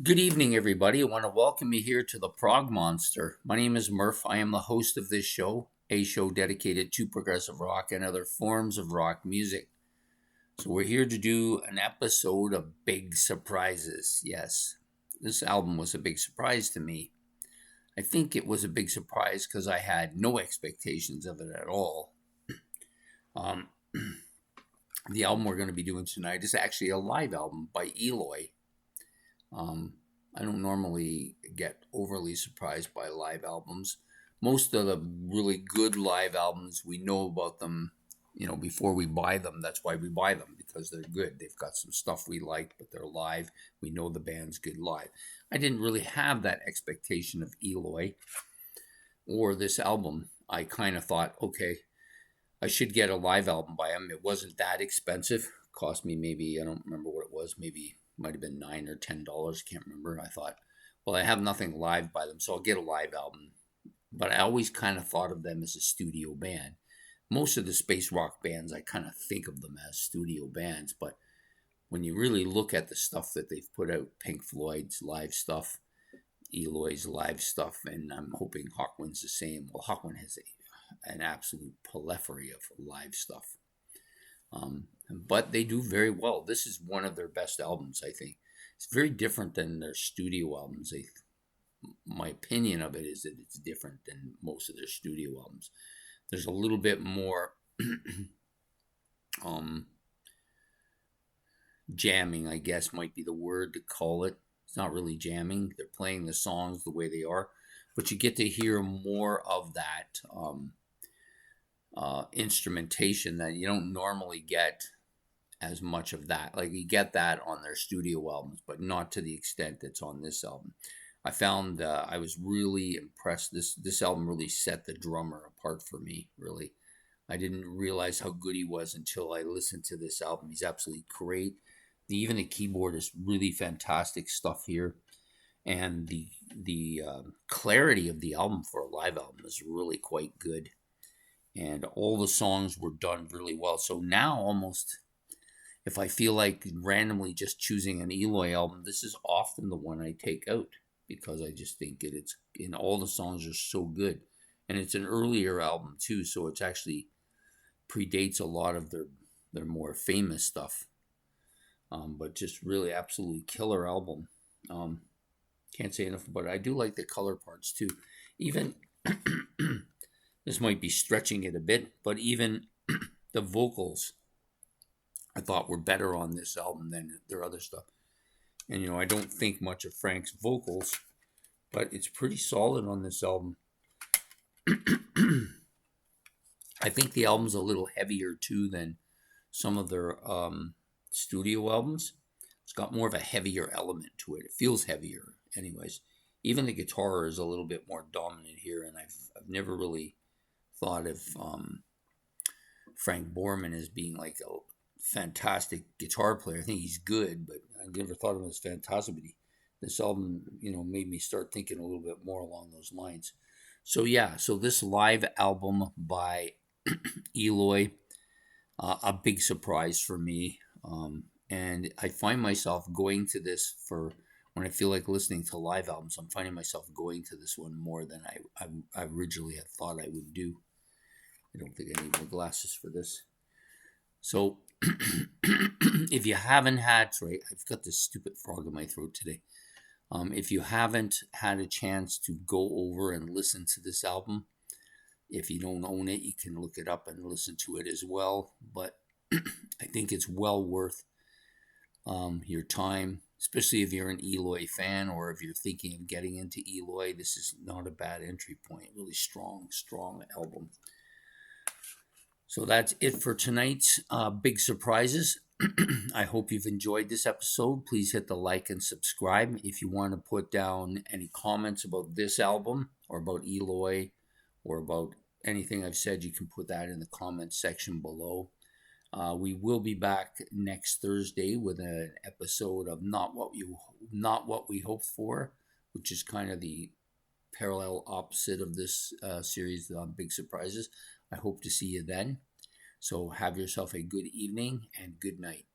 Good evening, everybody. I want to welcome you here to the Prog Monster. My name is Murph. I am the host of this show, a show dedicated to progressive rock and other forms of rock music. So, we're here to do an episode of Big Surprises. Yes, this album was a big surprise to me. I think it was a big surprise because I had no expectations of it at all. Um, the album we're going to be doing tonight is actually a live album by Eloy. Um, I don't normally get overly surprised by live albums. Most of the really good live albums, we know about them, before we buy them. That's why we buy them, because they're good. They've got some stuff we like, but they're live. We know the band's good live. I didn't really have that expectation of Eloy or this album. I kind of thought, okay, I should get a live album by him. It wasn't that expensive. Cost me maybe, I don't remember what it was, maybe might have been $9 or $10. Can't remember. I thought, well, I have nothing live by them, so I'll get a live album. But I always kind of thought of them as a studio band. Most of the space rock bands, I kind of think of them as studio bands. But when you really look at the stuff that they've put out, Pink Floyd's live stuff, Eloy's live stuff, and I'm hoping Hawkwind's the same. Well, Hawkwind has an absolute plethora of live stuff. But they do very well. This is one of their best albums, I think. It's very different than their studio albums. My opinion of it is that it's different than most of their studio albums. There's a little bit more jamming, I guess might be the word to call it. It's not really jamming. They're playing the songs the way they are, but you get to hear more of that instrumentation that you don't normally get as much of that. Like you get that on their studio albums, but not to the extent that's on this album. I found I was really impressed. This album really set the drummer apart for me. Really, I didn't realize how good he was until I listened to this album. He's absolutely great. Even the keyboard is really fantastic stuff here, and the clarity of the album for a live album is really quite good. And all the songs were done really well. So now almost, if I feel like randomly just choosing an Eloy album, this is often the one I take out because I just think it's and all the songs are so good, and it's an earlier album too, so it's actually predates a lot of their more famous stuff. But just really absolutely killer album. Can't say enough about it. I do like the color parts too. Even this might be stretching it a bit, but even the vocals I thought were better on this album than their other stuff. And I don't think much of Frank's vocals, but it's pretty solid on this album. I think the album's a little heavier too than some of their studio albums. It's got more of a heavier element to it. It feels heavier, anyways. Even the guitar is a little bit more dominant here, and I've never really thought of Frank Borman as being like a fantastic guitar player. I think he's good, but I never thought of him as fantastic. But this album, made me start thinking a little bit more along those lines. So yeah, so this live album by Eloy, a big surprise for me. And I find myself going to this for when I feel like listening to live albums. I'm finding myself going to this one more than I originally had thought I would do. I don't think I need my glasses for this. So if you haven't had, sorry, I've got this stupid frog in my throat today. If you haven't had a chance to go over and listen to this album, if you don't own it, you can look it up and listen to it as well. But I think it's well worth your time, especially if you're an Eloy fan or if you're thinking of getting into Eloy. This is not a bad entry point. Really strong album. So that's it for tonight's big surprises. I hope you've enjoyed this episode. Please hit the like and subscribe. If you want to put down any comments about this album or about Eloy or about anything I've said, you can put that in the comments section below. We will be back next Thursday with an episode of Not What We Hoped For, which is kind of the parallel opposite of this series on Big Surprises. I hope to see you then. So have yourself a good evening and good night.